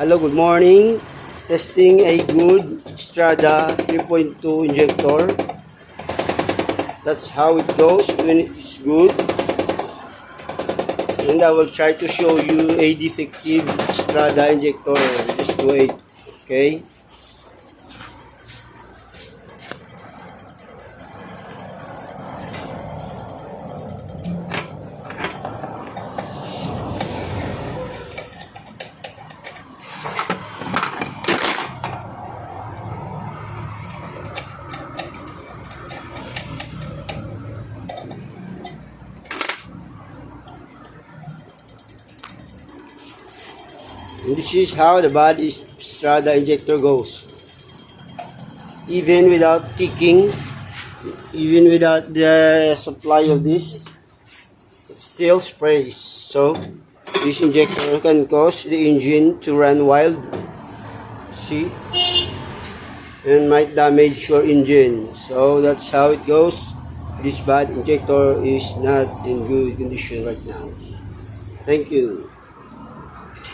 Hello, good morning. Testing a good Strada 3.2 injector. That's how it goes when it's good. And I will try to show you a defective Strada injector. Just wait. Okay. And this is how the body Strada injector goes. Even without kicking, even without the supply of this, it still sprays. So this injector can cause the engine to run wild. See? And might damage your engine. So that's how it goes. This bad injector is not in good condition right now. Thank you.